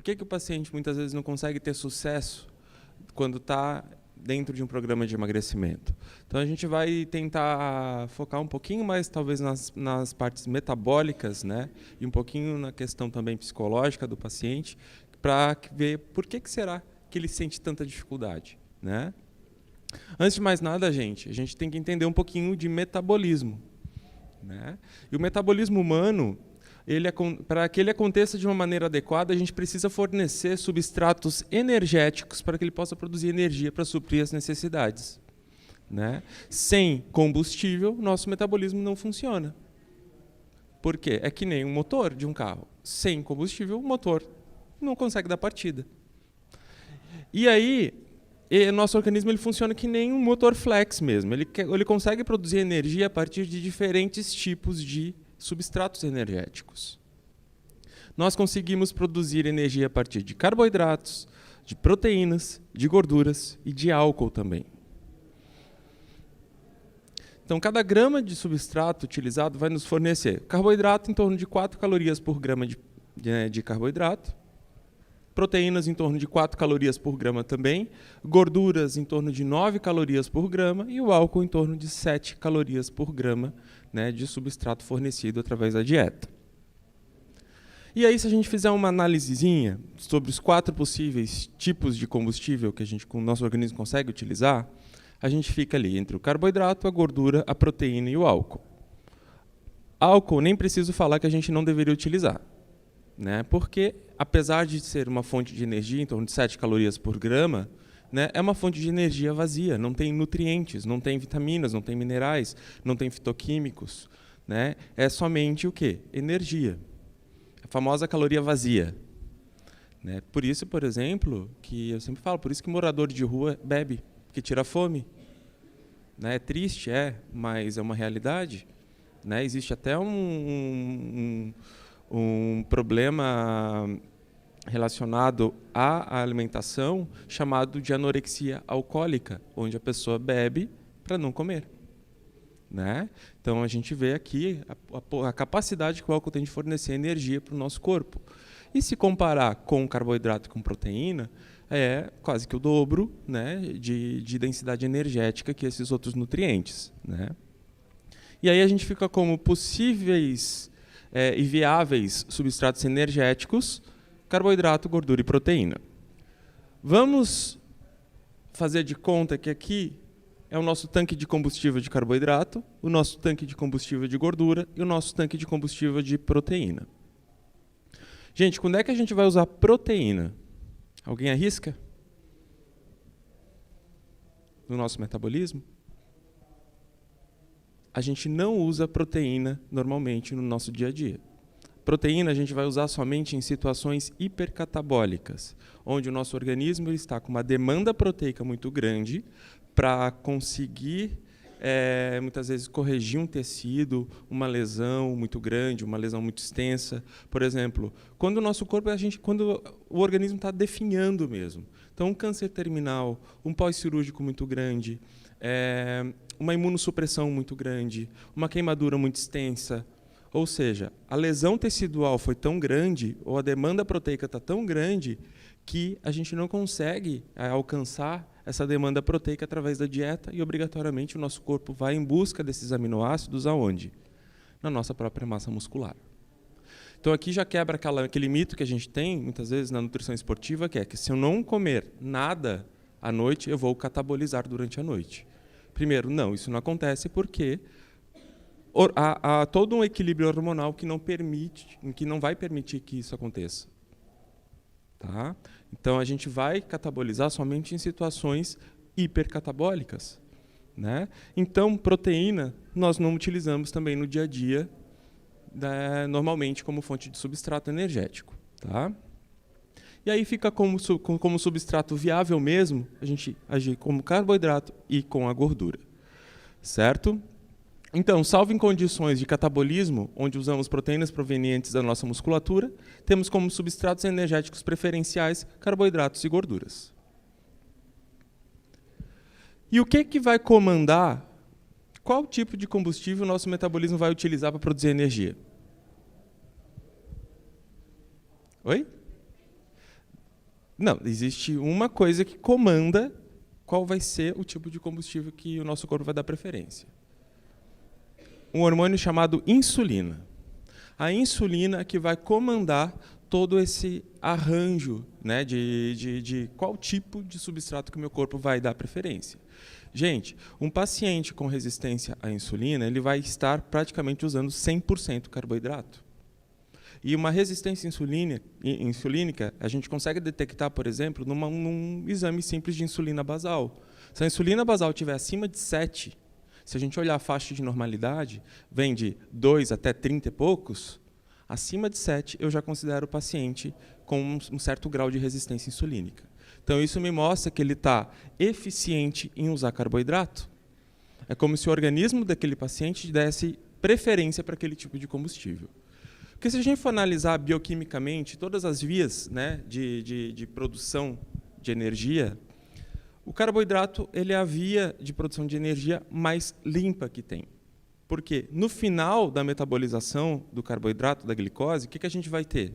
que o paciente muitas vezes não consegue ter sucesso quando está dentro de um programa de emagrecimento? Então, a gente vai tentar focar um pouquinho mais, talvez, nas partes metabólicas, né? E um pouquinho na questão também psicológica do paciente, para ver por que será que ele sente tanta dificuldade, né? Antes de mais nada, a gente tem que entender um pouquinho de metabolismo, né? E o metabolismo humano, para que ele aconteça de uma maneira adequada, a gente precisa fornecer substratos energéticos para que ele possa produzir energia para suprir as necessidades, né? Sem combustível, nosso metabolismo não funciona. Por quê? É que nem um motor de um carro. Sem combustível, o motor não consegue dar partida. E aí, nosso organismo ele funciona que nem um motor flex mesmo. Ele consegue produzir energia a partir de diferentes tipos de substratos energéticos. Nós conseguimos produzir energia a partir de carboidratos, de proteínas, de gorduras e de álcool também. Então, cada grama de substrato utilizado vai nos fornecer carboidrato em torno de 4 calorias por grama de carboidrato, proteínas em torno de 4 calorias por grama também, gorduras em torno de 9 calorias por grama e o álcool em torno de 7 calorias por grama, né, de substrato fornecido através da dieta. E aí, se a gente fizer uma análisezinha sobre os 4 possíveis tipos de combustível que o nosso organismo consegue utilizar, a gente fica ali entre o carboidrato, a gordura, a proteína e o álcool. Álcool, nem preciso falar que a gente não deveria utilizar, né? Porque, apesar de ser uma fonte de energia em torno de 7 calorias por grama, né, é uma fonte de energia vazia, não tem nutrientes, não tem vitaminas, não tem minerais, não tem fitoquímicos, né? É somente o quê? Energia. A famosa caloria vazia, né? Por isso, por exemplo, que eu sempre falo, por isso que morador de rua bebe, porque tira a fome. Né? É triste, mas é uma realidade. Né? Existe até um problema relacionado à alimentação chamado de anorexia alcoólica, onde a pessoa bebe para não comer. Né? Então, a gente vê aqui a capacidade que o álcool tem de fornecer energia para o nosso corpo. E se comparar com carboidrato e com proteína, é quase que o dobro, né, de densidade energética que esses outros nutrientes. Né? E aí a gente fica como possíveis e viáveis substratos energéticos, carboidrato, gordura e proteína. Vamos fazer de conta que aqui é o nosso tanque de combustível de carboidrato, o nosso tanque de combustível de gordura e o nosso tanque de combustível de proteína. Gente, quando é que a gente vai usar proteína? Alguém arrisca? No nosso metabolismo? A gente não usa proteína normalmente no nosso dia a dia. Proteína a gente vai usar somente em situações hipercatabólicas, onde o nosso organismo está com uma demanda proteica muito grande para conseguir, muitas vezes, corrigir um tecido, uma lesão muito grande, uma lesão muito extensa. Por exemplo, quando o nosso corpo, quando o organismo está definhando mesmo. Então, um câncer terminal, um pós-cirúrgico muito grande, uma imunossupressão muito grande, uma queimadura muito extensa. Ou seja, a lesão tecidual foi tão grande, ou a demanda proteica está tão grande, que a gente não consegue alcançar essa demanda proteica através da dieta e, obrigatoriamente, o nosso corpo vai em busca desses aminoácidos aonde? Na nossa própria massa muscular. Então, aqui já quebra aquele mito que a gente tem, muitas vezes, na nutrição esportiva, que é que se eu não comer nada à noite, eu vou catabolizar durante a noite. Primeiro, não, isso não acontece porque há todo um equilíbrio hormonal que não vai permitir que isso aconteça. Tá? Então, a gente vai catabolizar somente em situações hipercatabólicas. Né? Então, proteína nós não utilizamos também no dia a dia, normalmente como fonte de substrato energético. Tá? E aí fica como substrato viável mesmo, a gente agir como carboidrato e com a gordura. Certo? Então, salvo em condições de catabolismo, onde usamos proteínas provenientes da nossa musculatura, temos como substratos energéticos preferenciais carboidratos e gorduras. E o que vai comandar qual tipo de combustível o nosso metabolismo vai utilizar para produzir energia? Oi? Não, existe uma coisa que comanda qual vai ser o tipo de combustível que o nosso corpo vai dar preferência. Um hormônio chamado insulina. A insulina é que vai comandar todo esse arranjo, né, de qual tipo de substrato que o meu corpo vai dar preferência. Gente, um paciente com resistência à insulina, ele vai estar praticamente usando 100% carboidrato. E uma resistência insulínica, a gente consegue detectar, por exemplo, num exame simples de insulina basal. Se a insulina basal estiver acima de 7, se a gente olhar a faixa de normalidade, vem de 2 até 30 e poucos, acima de 7 eu já considero o paciente com um certo grau de resistência insulínica. Então, isso me mostra que ele está eficiente em usar carboidrato. É como se o organismo daquele paciente desse preferência para aquele tipo de combustível. Porque se a gente for analisar bioquimicamente todas as vias, né, de produção de energia, o carboidrato ele é a via de produção de energia mais limpa que tem. Porque no final da metabolização do carboidrato, da glicose, o que a gente vai ter?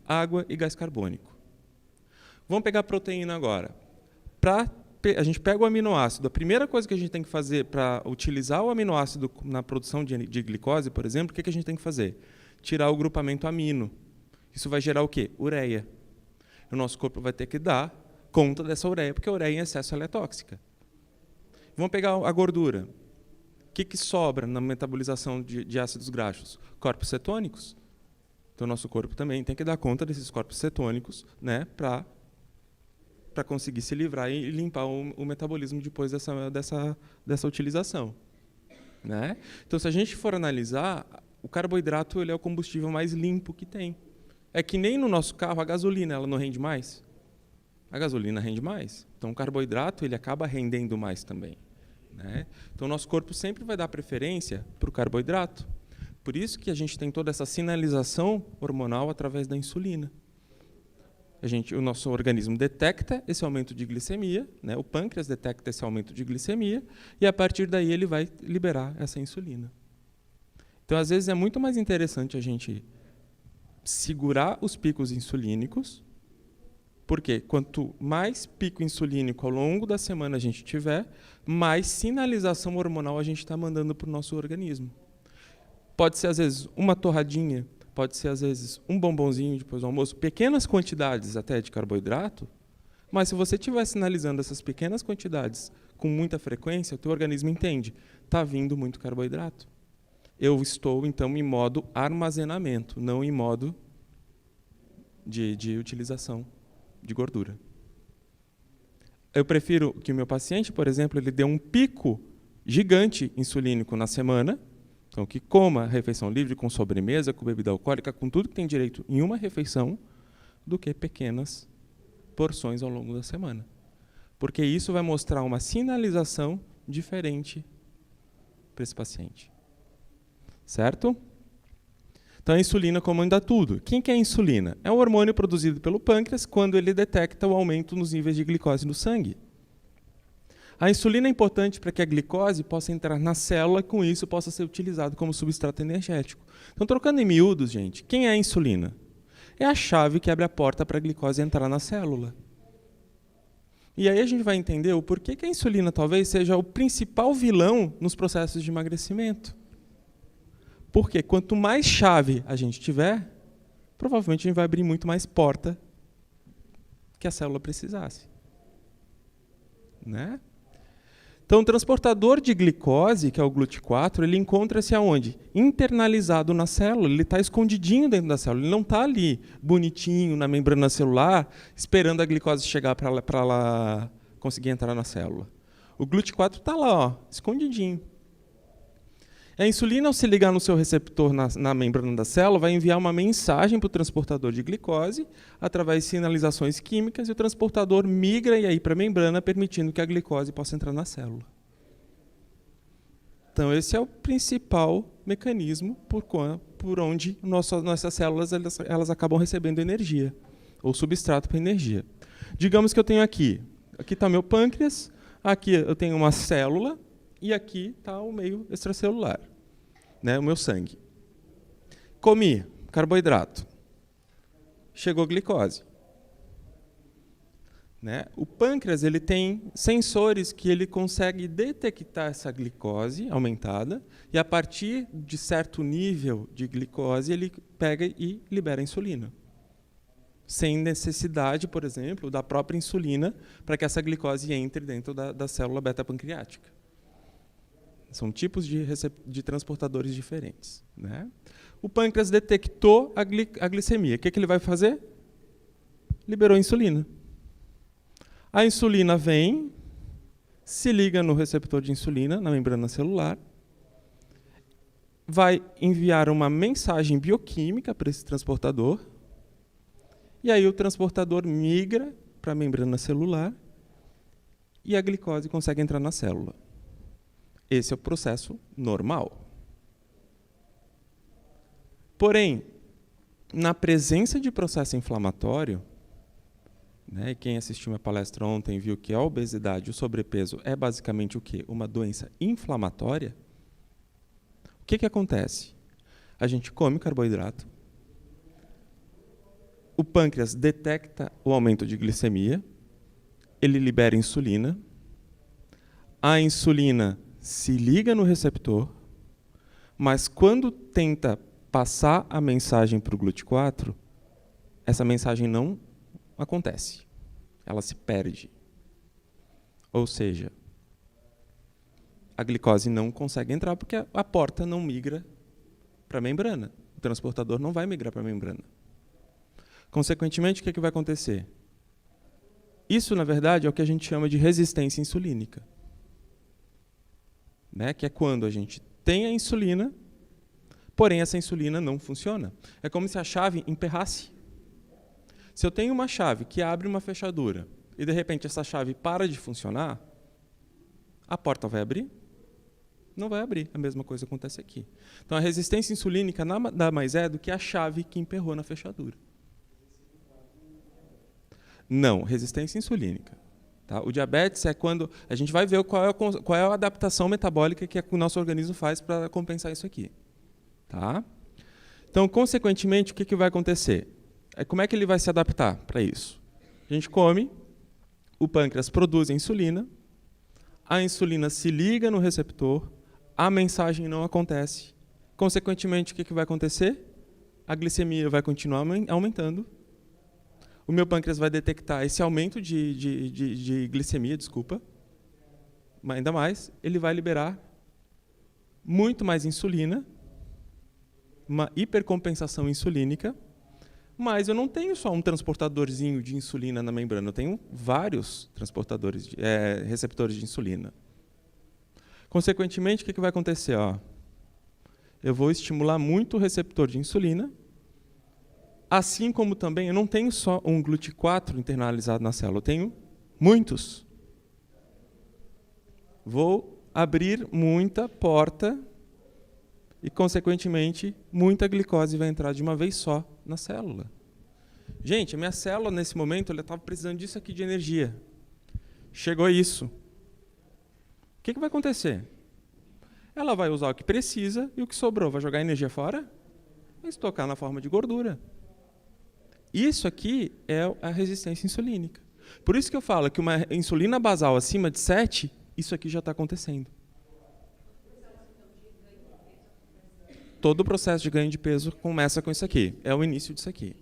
Água e gás carbônico. Vamos pegar a proteína agora. A gente pega o aminoácido. A primeira coisa que a gente tem que fazer para utilizar o aminoácido na produção de glicose, por exemplo, o que a gente tem que fazer? Tirar o grupamento amino. Isso vai gerar o quê? Ureia. O nosso corpo vai ter que dar conta dessa ureia, porque a ureia em excesso ela é tóxica. Vamos pegar a gordura. O que sobra na metabolização de ácidos graxos? Corpos cetônicos. Então, o nosso corpo também tem que dar conta desses corpos cetônicos, né, para conseguir se livrar e limpar o metabolismo depois dessa utilização. Né? Então, se a gente for analisar, o carboidrato ele é o combustível mais limpo que tem. É que nem no nosso carro, a gasolina ela não rende mais? A gasolina rende mais. Então, o carboidrato ele acaba rendendo mais também. Né? Então, o nosso corpo sempre vai dar preferência para o carboidrato. Por isso que a gente tem toda essa sinalização hormonal através da insulina. O nosso organismo detecta esse aumento de glicemia, né? O pâncreas detecta esse aumento de glicemia, e a partir daí ele vai liberar essa insulina. Então, às vezes, é muito mais interessante a gente segurar os picos insulínicos, porque quanto mais pico insulínico ao longo da semana a gente tiver, mais sinalização hormonal a gente está mandando para o nosso organismo. Pode ser, às vezes, uma torradinha, pode ser, às vezes, um bombonzinho depois do almoço, pequenas quantidades até de carboidrato, mas se você estiver sinalizando essas pequenas quantidades com muita frequência, o teu organismo entende, está vindo muito carboidrato. Eu estou, então, em modo armazenamento, não em modo de utilização de gordura. Eu prefiro que o meu paciente, por exemplo, ele dê um pico gigante insulínico na semana, então que coma refeição livre, com sobremesa, com bebida alcoólica, com tudo que tem direito em uma refeição, do que pequenas porções ao longo da semana. Porque isso vai mostrar uma sinalização diferente para esse paciente. Certo? Então, a insulina comanda tudo. Quem que é a insulina? É um hormônio produzido pelo pâncreas quando ele detecta o aumento nos níveis de glicose no sangue. A insulina é importante para que a glicose possa entrar na célula e, com isso, possa ser utilizado como substrato energético. Então, trocando em miúdos, gente, quem é a insulina? É a chave que abre a porta para a glicose entrar na célula. E aí a gente vai entender o porquê que a insulina talvez seja o principal vilão nos processos de emagrecimento. Porque quanto mais chave a gente tiver, provavelmente a gente vai abrir muito mais porta que a célula precisasse. Né? Então, o transportador de glicose, que é o GLUT4, ele encontra-se aonde? Internalizado na célula, ele está escondidinho dentro da célula, ele não está ali, bonitinho, na membrana celular, esperando a glicose chegar para ela conseguir entrar na célula. O GLUT4 está lá, ó, escondidinho. A insulina, ao se ligar no seu receptor na membrana da célula, vai enviar uma mensagem para o transportador de glicose, através de sinalizações químicas, e o transportador migra para a membrana, permitindo que a glicose possa entrar na célula. Então, esse é o principal mecanismo por onde nossas células elas acabam recebendo energia, ou substrato para energia. Digamos que eu tenho aqui está meu pâncreas, aqui eu tenho uma célula, e aqui está o meio extracelular, né, o meu sangue. Comi carboidrato. Chegou glicose. Né? O pâncreas ele tem sensores que ele consegue detectar essa glicose aumentada e, a partir de certo nível de glicose, ele pega e libera a insulina. Sem necessidade, por exemplo, da própria insulina para que essa glicose entre dentro da célula beta-pancreática. São tipos de transportadores diferentes. Né? O pâncreas detectou a glicemia. O que ele vai fazer? Liberou a insulina. A insulina vem, se liga no receptor de insulina, na membrana celular, vai enviar uma mensagem bioquímica para esse transportador, e aí o transportador migra para a membrana celular e a glicose consegue entrar na célula. Esse é o processo normal. Porém, na presença de processo inflamatório, né, quem assistiu minha palestra ontem viu que a obesidade e o sobrepeso é basicamente o quê? Uma doença inflamatória. O que acontece? A gente come carboidrato, o pâncreas detecta o aumento de glicemia, ele libera insulina, a insulina se liga no receptor, mas quando tenta passar a mensagem para o GLUT4, essa mensagem não acontece. Ela se perde. Ou seja, a glicose não consegue entrar porque a porta não migra para a membrana. O transportador não vai migrar para a membrana. Consequentemente, o que vai acontecer? Isso, na verdade, é o que a gente chama de resistência insulínica. Né? Que é quando a gente tem a insulina, porém essa insulina não funciona. É como se a chave emperrasse. Se eu tenho uma chave que abre uma fechadura e, de repente, essa chave para de funcionar, a porta vai abrir? Não vai abrir. A mesma coisa acontece aqui. Então, a resistência insulínica nada mais é do que a chave que emperrou na fechadura. Não, resistência insulínica. Tá? O diabetes é quando a gente vai ver qual é a adaptação metabólica que o nosso organismo faz para compensar isso aqui. Tá? Então, consequentemente, o que vai acontecer? Como é que ele vai se adaptar para isso? A gente come, o pâncreas produz a insulina insulina se liga no receptor, a mensagem não acontece. Consequentemente, o que vai acontecer? A glicemia vai continuar aumentando. O meu pâncreas vai detectar esse aumento de glicemia, desculpa. Mas ainda mais, ele vai liberar muito mais insulina, uma hipercompensação insulínica, mas eu não tenho só um transportadorzinho de insulina na membrana, eu tenho vários transportadores, receptores de insulina. Consequentemente, o que vai acontecer? Eu vou estimular muito o receptor de insulina, assim como também eu não tenho só um GLUT4 internalizado na célula, eu tenho muitos. Vou abrir muita porta e, consequentemente, muita glicose vai entrar de uma vez só na célula. Gente, a minha célula, nesse momento, ela estava precisando disso aqui de energia. Chegou isso. O que vai acontecer? Ela vai usar o que precisa e o que sobrou vai jogar energia fora? Vai estocar na forma de gordura. Isso aqui é a resistência insulínica. Por isso que eu falo que uma insulina basal acima de 7, isso aqui já está acontecendo. Todo o processo de ganho de peso começa com isso aqui. É o início disso aqui.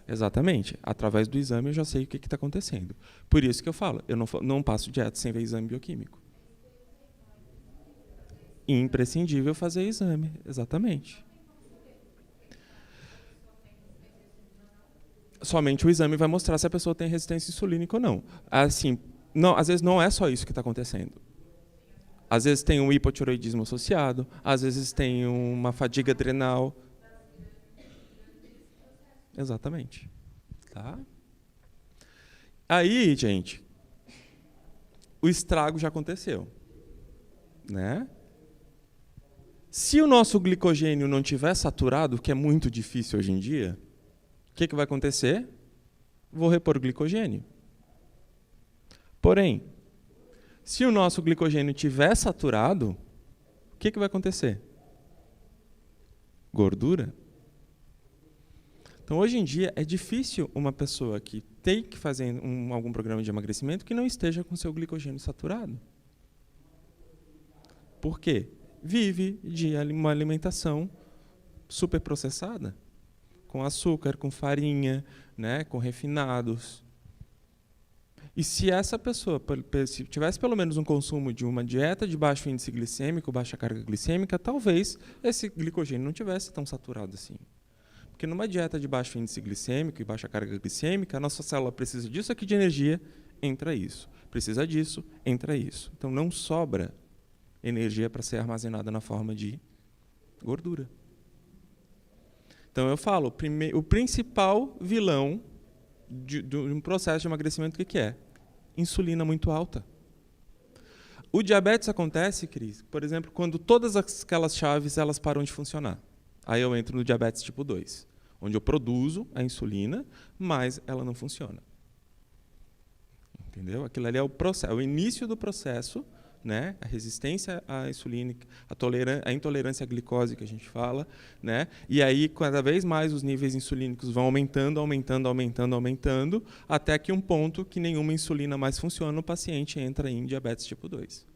Exatamente. Através do exame eu já sei o que está acontecendo. Por isso que eu falo, eu não passo dieta sem ver exame bioquímico. Imprescindível fazer exame, exatamente. Somente o exame vai mostrar se a pessoa tem resistência insulínica ou não. Assim, não, às vezes não é só isso que está acontecendo. Às vezes tem um hipotireoidismo associado, às vezes tem uma fadiga adrenal. Exatamente. Tá? Aí, gente, o estrago já aconteceu. Né? Se o nosso glicogênio não estiver saturado, que é muito difícil hoje em dia, o que vai acontecer? Vou repor glicogênio. Porém, se o nosso glicogênio estiver saturado, o que vai acontecer? Gordura. Então, hoje em dia, é difícil uma pessoa que tem que fazer algum programa de emagrecimento que não esteja com seu glicogênio saturado. Por quê? Vive de uma alimentação superprocessada, com açúcar, com farinha, né, com refinados. E se essa pessoa se tivesse pelo menos um consumo de uma dieta de baixo índice glicêmico, baixa carga glicêmica, talvez esse glicogênio não tivesse tão saturado assim. Porque numa dieta de baixo índice glicêmico e baixa carga glicêmica, a nossa célula precisa disso aqui de energia, entra isso. Precisa disso, entra isso. Então não sobra energia para ser armazenada na forma de gordura. Então eu falo, o principal vilão de um processo de emagrecimento, o que é? Insulina muito alta. O diabetes acontece, Cris, por exemplo, quando todas aquelas chaves elas param de funcionar. Aí eu entro no diabetes tipo 2, onde eu produzo a insulina, mas ela não funciona. Entendeu? Aquilo ali é o processo, é o início do processo, né? A resistência à insulina, a intolerância à glicose que a gente fala, né? E aí cada vez mais os níveis insulínicos vão aumentando, até que um ponto que nenhuma insulina mais funciona, o paciente entra em diabetes tipo 2.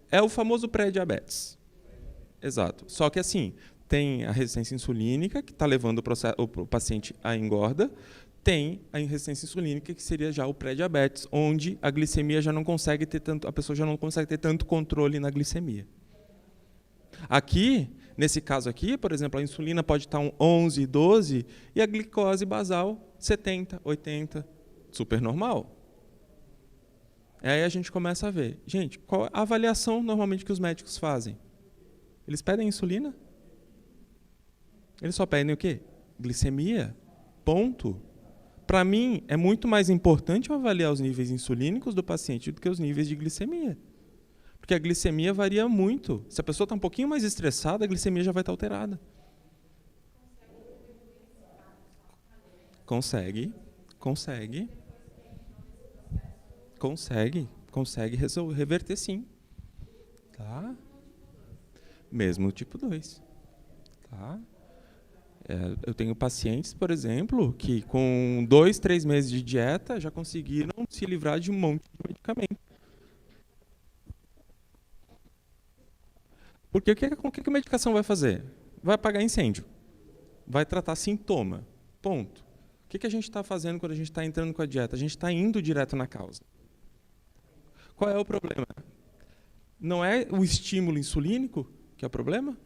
É o famoso pré-diabetes. Exato. Só que assim, tem a resistência insulínica, que está levando o paciente à engorda, tem a resistência insulínica, que seria já o pré-diabetes, onde a glicemia já não consegue ter tanto, a pessoa já não consegue ter tanto controle na glicemia. Aqui, nesse caso aqui, por exemplo, a insulina pode estar 11, 12 e a glicose basal 70, 80, super normal. Aí a gente começa a ver, gente, qual a avaliação normalmente que os médicos fazem? Eles pedem insulina? Eles só pedem o quê? Glicemia. Ponto. Para mim, é muito mais importante eu avaliar os níveis insulínicos do paciente do que os níveis de glicemia. Porque a glicemia varia muito. Se a pessoa está um pouquinho mais estressada, a glicemia já vai estar alterada. Consegue reverter sim. Tá? Mesmo tipo 2. Tá? Eu tenho pacientes, por exemplo, que com 2, 3 meses de dieta já conseguiram se livrar de um monte de medicamento. Porque o que a medicação vai fazer? Vai apagar incêndio. Vai tratar sintoma. Ponto. O que a gente está fazendo quando a gente está entrando com a dieta? A gente está indo direto na causa. Qual é o problema? Não é o estímulo insulínico que é o problema?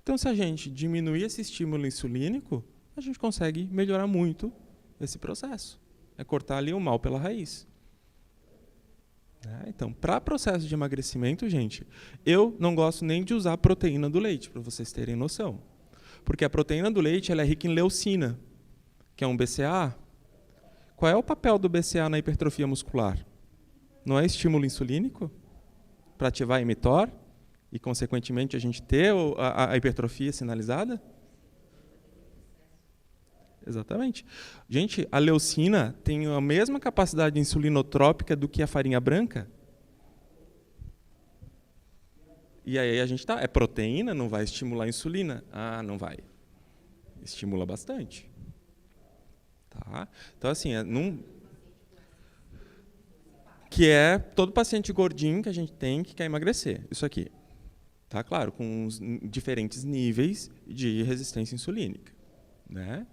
Então, se a gente diminuir esse estímulo insulínico, a gente consegue melhorar muito esse processo. É cortar ali o mal pela raiz. Então, para processo de emagrecimento, gente, eu não gosto nem de usar a proteína do leite, para vocês terem noção. Porque a proteína do leite ela é rica em leucina, que é um BCAA. Qual é o papel do BCAA na hipertrofia muscular? Não é estímulo insulínico? Para ativar a mTOR? E, consequentemente, a gente ter a hipertrofia sinalizada? Exatamente. Gente, a leucina tem a mesma capacidade insulinotrópica do que a farinha branca? E aí a gente é proteína, não vai estimular a insulina? Ah, não vai. Estimula bastante. Tá? Então, assim, que é todo paciente gordinho que a gente tem que quer emagrecer. Isso aqui. Tá, claro, com os diferentes níveis de resistência insulínica, né?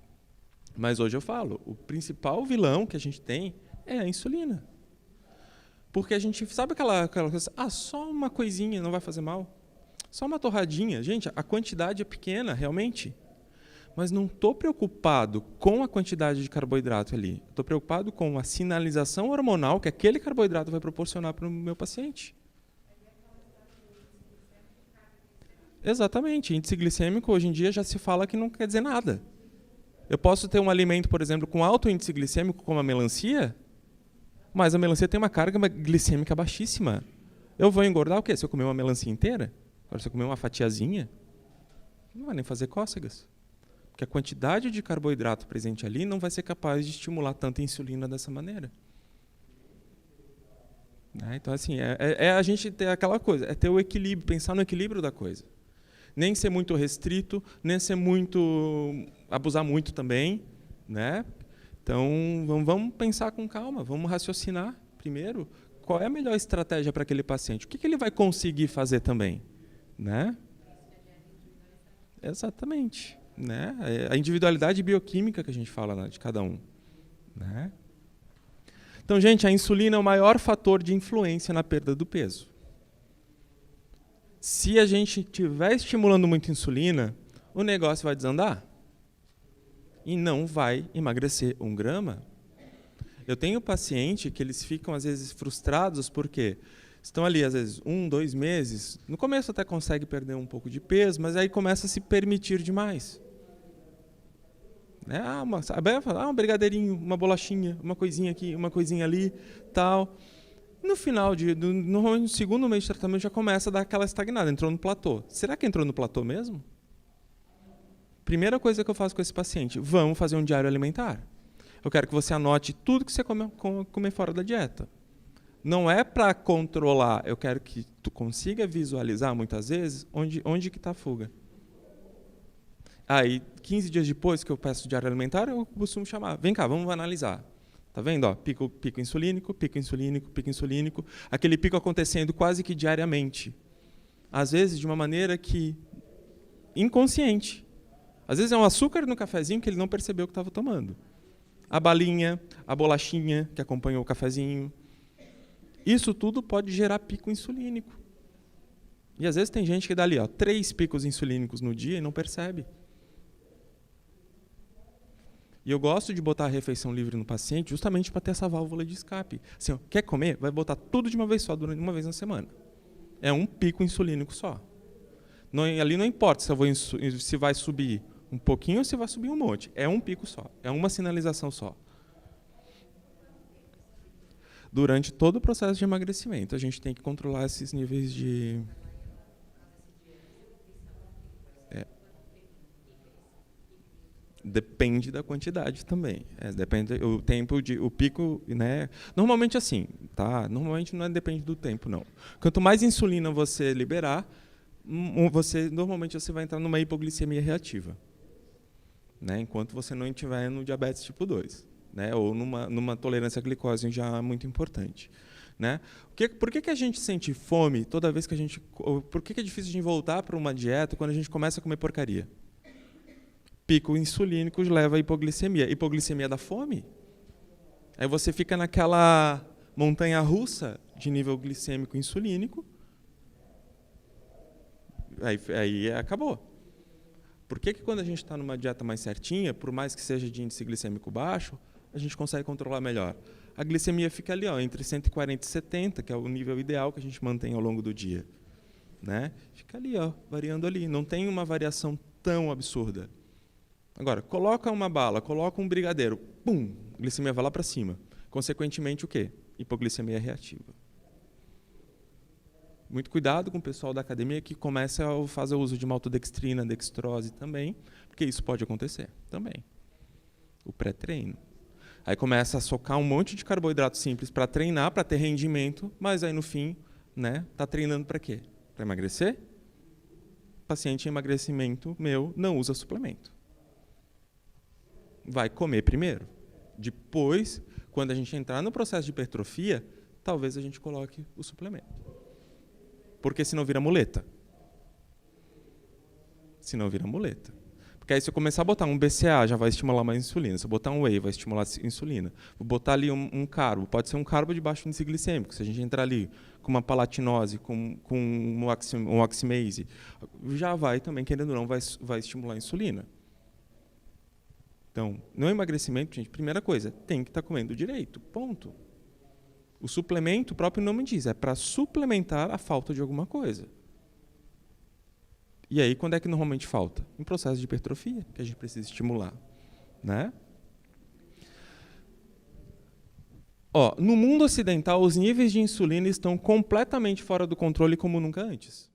Mas hoje eu falo, o principal vilão que a gente tem é a insulina. Porque a gente sabe aquela coisa, só uma coisinha não vai fazer mal. Só uma torradinha. Gente, a quantidade é pequena, realmente. Mas não estou preocupado com a quantidade de carboidrato ali. Estou preocupado com a sinalização hormonal que aquele carboidrato vai proporcionar para o meu paciente. Exatamente. Índice glicêmico, hoje em dia, já se fala que não quer dizer nada. Eu posso ter um alimento, por exemplo, com alto índice glicêmico, como a melancia, mas a melancia tem uma carga glicêmica baixíssima. Eu vou engordar o quê? Se eu comer uma melancia inteira? Agora, se eu comer uma fatiazinha, não vai nem fazer cócegas. Porque a quantidade de carboidrato presente ali não vai ser capaz de estimular tanta insulina dessa maneira. Então, assim, a gente ter aquela coisa, é ter o equilíbrio, pensar no equilíbrio da coisa. Nem ser muito restrito, nem ser muito abusar muito também, né? Então, vamos pensar com calma, vamos raciocinar primeiro qual é a melhor estratégia para aquele paciente, o que ele vai conseguir fazer também, né? Exatamente, né? A individualidade bioquímica que a gente fala, né, de cada um, né? Então, gente, a insulina é o maior fator de influência na perda do peso. Se a gente estiver estimulando muito insulina, o negócio vai desandar e não vai emagrecer 1 grama. Eu tenho paciente que eles ficam, às vezes, frustrados porque estão ali, às vezes, 1, 2 meses. No começo até consegue perder um pouco de peso, mas aí começa a se permitir demais. Né? Um brigadeirinho, uma bolachinha, uma coisinha aqui, uma coisinha ali, tal. No final, normalmente no segundo mês de tratamento, já começa a dar aquela estagnada, entrou no platô. Será que entrou no platô mesmo? Primeira coisa que eu faço com esse paciente, vamos fazer um diário alimentar. Eu quero que você anote tudo que você comer fora da dieta. Não é para controlar, eu quero que tu consiga visualizar, muitas vezes, onde que está a fuga. Aí, 15 dias depois que eu peço o diário alimentar, eu costumo chamar, vem cá, vamos analisar. Tá vendo? Ó, pico insulínico, pico insulínico, pico insulínico. Aquele pico acontecendo quase que diariamente. Às vezes, de uma maneira que inconsciente. Às vezes é um açúcar no cafezinho que ele não percebeu que estava tomando. A balinha, a bolachinha que acompanhou o cafezinho. Isso tudo pode gerar pico insulínico. E às vezes tem gente que dá ali 3 picos insulínicos no dia e não percebe. E eu gosto de botar a refeição livre no paciente justamente para ter essa válvula de escape. Assim, quer comer? Vai botar tudo de uma vez só, durante uma vez na semana. É um pico insulínico só. Ali não importa se vai subir um pouquinho ou se vai subir um monte. É um pico só. É uma sinalização só. Durante todo o processo de emagrecimento, a gente tem que controlar esses níveis de... Depende da quantidade também. Depende o tempo o pico, né? Normalmente assim, tá? Normalmente não depende do tempo, não. Quanto mais insulina você liberar, normalmente você vai entrar numa hipoglicemia reativa, né? Enquanto você não estiver no diabetes tipo 2, né? Ou numa tolerância à glicose já muito importante, né? Por que a gente sente fome toda vez que a gente... Por que é difícil a gente voltar para uma dieta quando a gente começa a comer porcaria? Pico insulínico leva à hipoglicemia. Hipoglicemia da fome. Aí você fica naquela montanha russa de nível glicêmico insulínico. Aí acabou. Por que quando a gente está numa dieta mais certinha, por mais que seja de índice glicêmico baixo, a gente consegue controlar melhor? A glicemia fica ali, entre 140 e 70, que é o nível ideal que a gente mantém ao longo do dia, né? Fica ali, variando ali. Não tem uma variação tão absurda. Agora, coloca uma bala, coloca um brigadeiro, pum, a glicemia vai lá para cima. Consequentemente, o quê? Hipoglicemia reativa. Muito cuidado com o pessoal da academia que começa a fazer uso de maltodextrina, dextrose também, porque isso pode acontecer também. O pré-treino. Aí começa a socar um monte de carboidrato simples para treinar, para ter rendimento, mas aí no fim, né, tá treinando para quê? Para emagrecer? Paciente em emagrecimento meu não usa suplemento. Vai comer primeiro. Depois, quando a gente entrar no processo de hipertrofia, talvez a gente coloque o suplemento. Porque senão vira muleta. Senão vira muleta. Porque aí se eu começar a botar um BCA, já vai estimular mais insulina. Se eu botar um whey, vai estimular a insulina. Vou botar ali um carbo, pode ser um carbo de baixo índice glicêmico. Se a gente entrar ali com uma palatinose, com um oximase, já vai também, querendo ou não, vai estimular a insulina. Então, no emagrecimento, gente, primeira coisa, tem que estar comendo direito, ponto. O suplemento, o próprio nome diz, é para suplementar a falta de alguma coisa. E aí, quando é que normalmente falta? Em processo de hipertrofia, que a gente precisa estimular, né? No mundo ocidental, os níveis de insulina estão completamente fora do controle como nunca antes.